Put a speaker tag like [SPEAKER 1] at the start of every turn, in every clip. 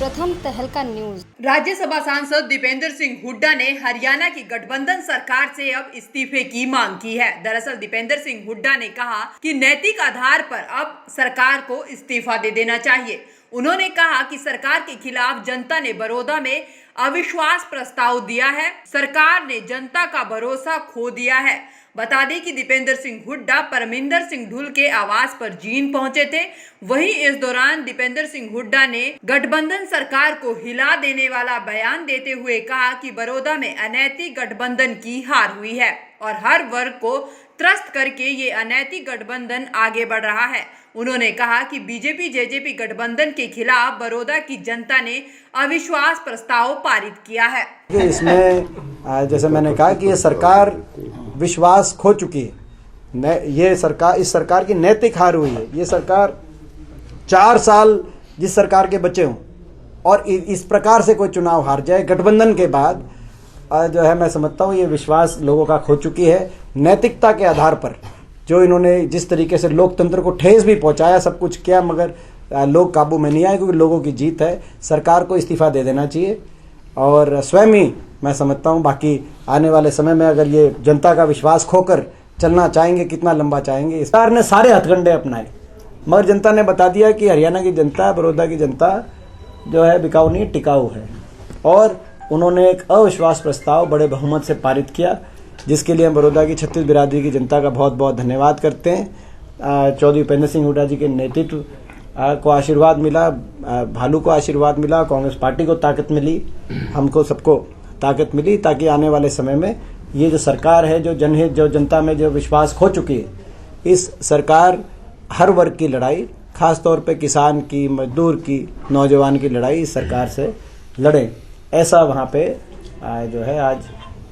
[SPEAKER 1] प्रथम तहलका न्यूज।
[SPEAKER 2] राज्यसभा सांसद दीपेंद्र सिंह हुड्डा ने हरियाणा की गठबंधन सरकार से अब इस्तीफे की मांग की है। दरअसल दीपेंद्र सिंह हुड्डा ने कहा कि नैतिक आधार पर अब सरकार को इस्तीफा दे देना चाहिए। उन्होंने कहा कि सरकार के खिलाफ जनता ने बड़ौदा में अविश्वास प्रस्ताव दिया है। सरकार ने जनता का भरोसा खो दिया है। बता दें कि दीपेंद्र सिंह हुड्डा परमिंदर सिंह ढुल के आवास पर जींद पहुंचे थे। वहीं इस दौरान दीपेंद्र सिंह हुड्डा ने गठबंधन सरकार को हिला देने वाला बयान देते हुए कहा कि बड़ौदा में अनैतिक गठबंधन की हार हुई है और हर वर्ग को त्रस्त करके ये अनैतिक गठबंधन आगे बढ़ रहा है। उन्होंने कहा कि बीजेपी जेजेपी गठबंधन के खिलाफ बड़ौदा की जनता ने अविश्वास प्रस्ताव पारित किया है।
[SPEAKER 3] इसमें जैसे मैंने कहा कि ये सरकार विश्वास खो चुकी है। ये सरकार, इस सरकार की नैतिक हार हुई है। ये सरकार 4 साल जिस सरकार के बचे हों और इस प्रकार से कोई चुनाव हार जाए गठबंधन के बाद, जो है मैं समझता हूँ ये विश्वास लोगों का खो चुकी है। नैतिकता के आधार पर जो इन्होंने जिस तरीके से लोकतंत्र को ठेस भी पहुंचाया, सब कुछ किया, मगर लोग काबू में नहीं आए क्योंकि लोगों की जीत है। सरकार को इस्तीफा दे देना चाहिए और स्वयं ही मैं समझता हूँ बाकी आने वाले समय में अगर ये जनता का विश्वास खोकर चलना चाहेंगे, कितना लंबा चाहेंगे। सरकार ने सारे हथकंडे अपनाए मगर जनता ने बता दिया कि हरियाणा की जनता, बड़ौदा की जनता जो है बिकाऊ नहीं टिकाऊ है और उन्होंने एक अविश्वास प्रस्ताव बड़े बहुमत से पारित किया, जिसके लिए हम बड़ौदा की 36 बिरादरी की जनता का बहुत बहुत धन्यवाद करते हैं। चौधरी दीपेंद्र सिंह हुड्डा जी के नेतृत्व को आशीर्वाद मिला, भालू को आशीर्वाद मिला, कांग्रेस पार्टी को ताकत मिली, हमको सबको ताकत मिली, ताकि आने वाले समय में ये जो सरकार है, जो जनहित, जो जनता में जो विश्वास खो चुकी है, इस सरकार हर वर्ग की लड़ाई, खास तौर पे किसान की, मजदूर की, नौजवान की लड़ाई इस सरकार से लड़े, ऐसा वहाँ पे जो है आज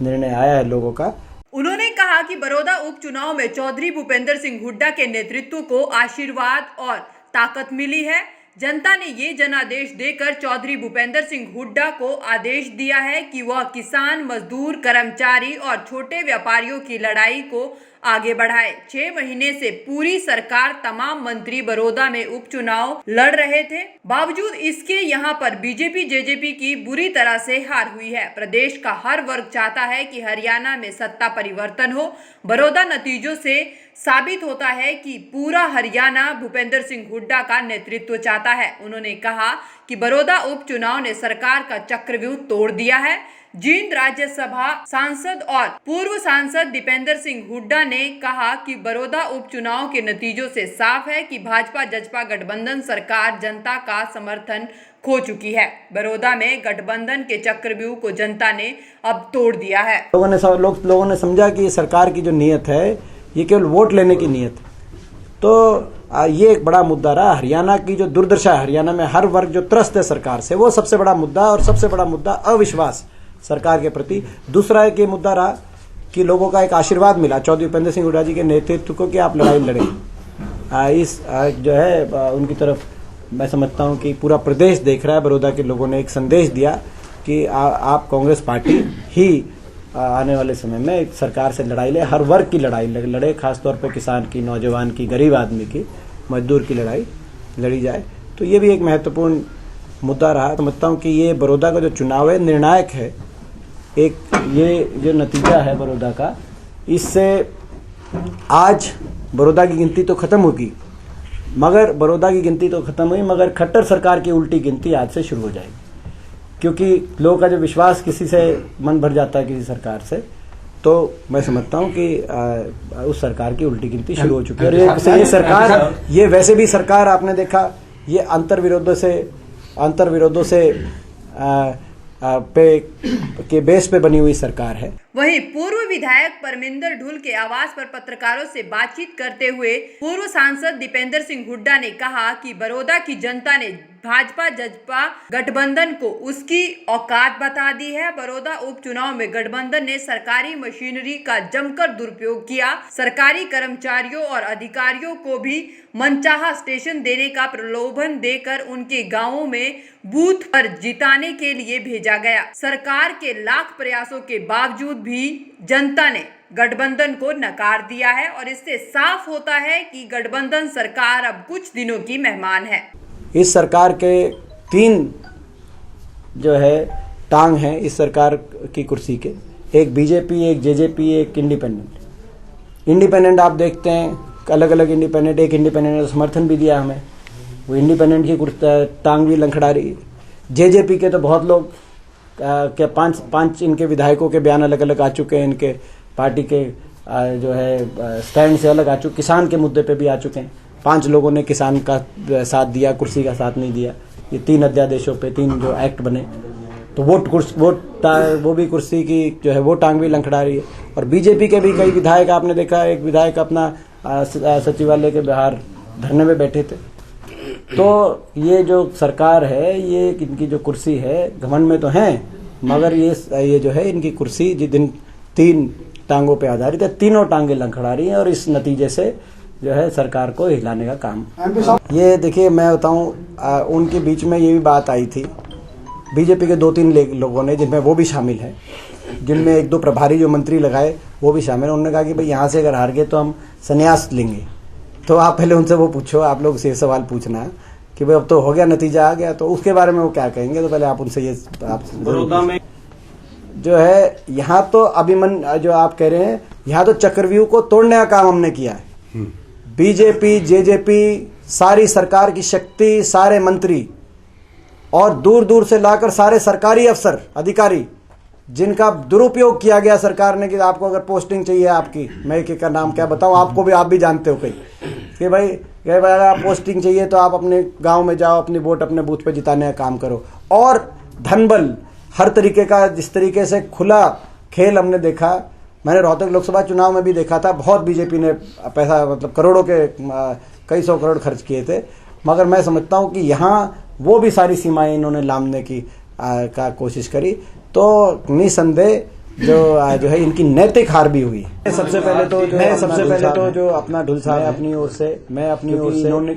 [SPEAKER 3] निर्णय आया है लोगों का।
[SPEAKER 2] उन्होंने कहा कि बड़ौदा उपचुनाव में चौधरी भूपेंद्र सिंह हुड्डा के नेतृत्व को आशीर्वाद और ताकत मिली है। जनता ने ये जनादेश देकर चौधरी भूपेंद्र सिंह हुड्डा को आदेश दिया है कि वह किसान, मजदूर, कर्मचारी और छोटे व्यापारियों की लड़ाई को आगे बढ़ाए। 6 महीने से पूरी सरकार, तमाम मंत्री बड़ौदा में उपचुनाव लड़ रहे थे। बावजूद इसके यहाँ पर बीजेपी जेजेपी की बुरी तरह से हार हुई है। प्रदेश का हर वर्ग चाहता है कि हरियाणा में सत्ता परिवर्तन हो। बड़ौदा नतीजों से साबित होता है कि पूरा हरियाणा भूपेंद्र सिंह हुड्डा का नेतृत्व चाहता है। उन्होंने कहा कि बड़ौदा उपचुनाव ने सरकार का चक्रव्यूह तोड़ दिया है। जींद राज्यसभा सांसद और पूर्व सांसद दीपेंद्र सिंह हुड्डा ने कहा कि बड़ौदा उपचुनाव के नतीजों से साफ है कि भाजपा जजपा गठबंधन सरकार जनता का समर्थन खो चुकी है। बड़ौदा में गठबंधन के चक्रव्यूह को जनता ने अब तोड़ दिया है।
[SPEAKER 3] लोगों ने समझा कि सरकार की जो नीयत है ये केवल वोट लेने की नीयत, तो ये एक बड़ा मुद्दा रहा। हरियाणा की जो दुर्दशा है, हरियाणा में हर वर्ग जो त्रस्त है सरकार से, वो सबसे बड़ा मुद्दा, और सबसे बड़ा मुद्दा अविश्वास सरकार के प्रति। दूसरा एक ये मुद्दा रहा कि लोगों का एक आशीर्वाद मिला चौधरी भूपेंद्र सिंह हुड्डा जी के नेतृत्व को कि आप लड़ाई लड़ें। इस जो है उनकी तरफ मैं समझता हूँ कि पूरा प्रदेश देख रहा है। बड़ौदा के लोगों ने एक संदेश दिया कि आप कांग्रेस पार्टी ही आने वाले समय में एक सरकार से लड़ाई ले, हर वर्ग की लड़ाई लड़े, खासतौर पर किसान की, नौजवान की, गरीब आदमी की, मजदूर की लड़ाई लड़ी जाए। तो ये भी एक महत्वपूर्ण मुद्दा रहा। समझता हूँ कि ये बड़ौदा का जो चुनाव है निर्णायक है। एक ये जो नतीजा है बड़ौदा का, इससे आज बड़ौदा की गिनती तो खत्म होगी, मगर बड़ौदा की गिनती तो खत्म हुई, मगर खट्टर सरकार की उल्टी गिनती आज से शुरू हो जाएगी, क्योंकि लोगों का जो विश्वास किसी से मन भर जाता है किसी सरकार से, तो मैं समझता हूँ कि उस सरकार की उल्टी गिनती शुरू हो चुकी है। और ये सरकार, ये वैसे भी सरकार आपने देखा ये अंतर विरोधों से के बेस पे बनी हुई सरकार है।
[SPEAKER 2] वहीं पूर्व विधायक परमिंदर ढुल के आवास पर पत्रकारों से बातचीत करते हुए पूर्व सांसद दीपेंद्र सिंह हुड्डा ने कहा कि बड़ौदा की जनता ने भाजपा जजपा गठबंधन को उसकी औकात बता दी है। बड़ौदा उपचुनाव में गठबंधन ने सरकारी मशीनरी का जमकर दुरुपयोग किया। सरकारी कर्मचारियों और अधिकारियों को भी मनचाहा स्टेशन देने का प्रलोभन देकर उनके गांवों में बूथ पर जिताने के लिए भेजा गया। सरकार के लाख प्रयासों के बावजूद भी जनता ने गठबंधन को नकार दिया है और इससे साफ होता है कि गठबंधन सरकार अब कुछ दिनों की मेहमान है।
[SPEAKER 3] इस सरकार के 3 जो है टांग हैं इस सरकार की कुर्सी के, एक बीजेपी, एक जेजेपी, एक इंडिपेंडेंट आप देखते हैं अलग अलग इंडिपेंडेंट, एक इंडिपेंडेंट ने समर्थन भी दिया हमें, वो इंडिपेंडेंट की टांग भी लंखड़ा रही है। जेजेपी के तो बहुत लोग क्या पांच इनके विधायकों के बयान अलग अलग आ चुके हैं, इनके पार्टी के जो है स्टैंड से अलग आ चुके, किसान के मुद्दे पे भी आ चुके हैं। 5 लोगों ने किसान का साथ दिया, कुर्सी का साथ नहीं दिया। ये 3 अध्यादेशों पे 3 जो एक्ट बने, तो वो भी कुर्सी की जो है वो टांग भी लंखड़ा रही है। और बीजेपी के भी कई विधायक आपने देखा, एक विधायक अपना सचिवालय के बाहर धरने में बैठे थे। तो ये जो सरकार है, ये इनकी जो कुर्सी है, घमंड में तो हैं, मगर ये जो है इनकी कुर्सी जिस दिन 3 टांगों पे आधारित है, तीनों टांगे लंखड़ा रही हैं और इस नतीजे से जो है सरकार को हिलाने का काम। ये देखिए मैं बताऊं, उनके बीच में ये भी बात आई थी, बीजेपी के 2-3 लोगों ने, जिनमें वो भी शामिल है, जिनमें 1-2 प्रभारी जो मंत्री लगाए वो भी शामिल है। उन्होंने कहा कि भाई यहाँ से अगर हार गए तो हम संन्यास लेंगे। तो आप पहले उनसे वो पूछो, आप लोग से सवाल पूछना कि भाई अब तो हो गया, नतीजा आ गया, तो उसके बारे में वो क्या कहेंगे। तो पहले आप उनसे ये बड़ौदा में जो है यहाँ तो जो आप कह रहे हैं, यहाँ तो चक्रव्यूह को तोड़ने का काम हमने किया है। बीजेपी, जेजेपी, सारी सरकार की शक्ति, सारे मंत्री और दूर दूर से लाकर सारे सरकारी अफसर अधिकारी, जिनका दुरुपयोग किया गया सरकार ने, कि आपको अगर पोस्टिंग चाहिए आपकी, मैं एक का नाम क्या बताऊं, आपको भी, आप भी जानते हो कई, कि भाई अगर आप पोस्टिंग चाहिए तो आप अपने गांव में जाओ, अपनी वोट अपने बूथ पे जिताने का काम करो। और धनबल हर तरीके का, जिस तरीके से खुला खेल हमने देखा, मैंने रोहतक लोकसभा चुनाव में भी देखा था, बहुत बीजेपी ने पैसा, मतलब करोड़ों के कई 100 करोड़ खर्च किए थे। मगर मैं समझता हूं कि यहाँ वो भी सारी सीमाएं इन्होंने लांघने की का कोशिश करी, तो निसंदेह जो है इनकी नैतिक हार भी हुई। सबसे पहले तो जो अपना ढुल साहब अपनी ओर से,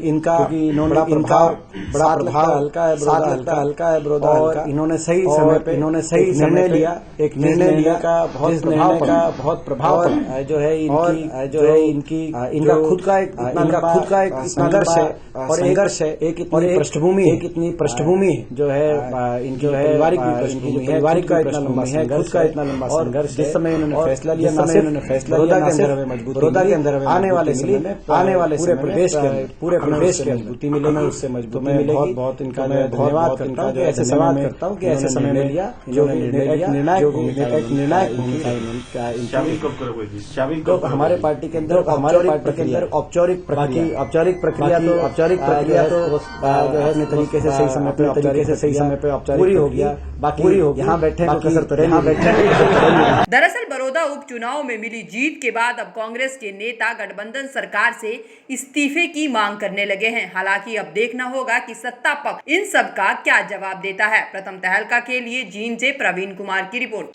[SPEAKER 3] इनका बड़ा प्रभाव हल्का है बड़ौदा, और इन्होंने सही समय पे निर्णय लिया, एक निर्णय लिया का बहुत प्रभाव पड़ा जो है इनकी इनका खुद का एक संघर्ष है, और संघर्ष है, एक इतनी पृष्ठभूमि है जो है इनकी पारिवारिक का इतना लंबा है, खुद का इतना लंबा संघर्ष। जिस समय इन्होंने फैसला लिया, बड़ौदा के अंदर हमें आने वाले पूरे प्रदेश के मजबूती मिले, उससे मजबूती मिलेगी। बहुत इनका धन्यवाद करता हूँ कि ऐसे समय में लिया जो निर्णायक भूमिका हमारे पार्टी के अंदर औपचारिक प्रक्रिया तो जो है अपने तरीके से सही समय पे पूरी हो गया। बाकी यहाँ बैठे
[SPEAKER 2] दरअसल बड़ौदा उपचुनाव में मिली जीत के बाद अब कांग्रेस के नेता गठबंधन सरकार से इस्तीफे की मांग करने लगे हैं। हालांकि अब देखना होगा कि सत्ता पक्ष इन सब का क्या जवाब देता है। प्रथम तहलका के लिए जींद से प्रवीण कुमार की रिपोर्ट।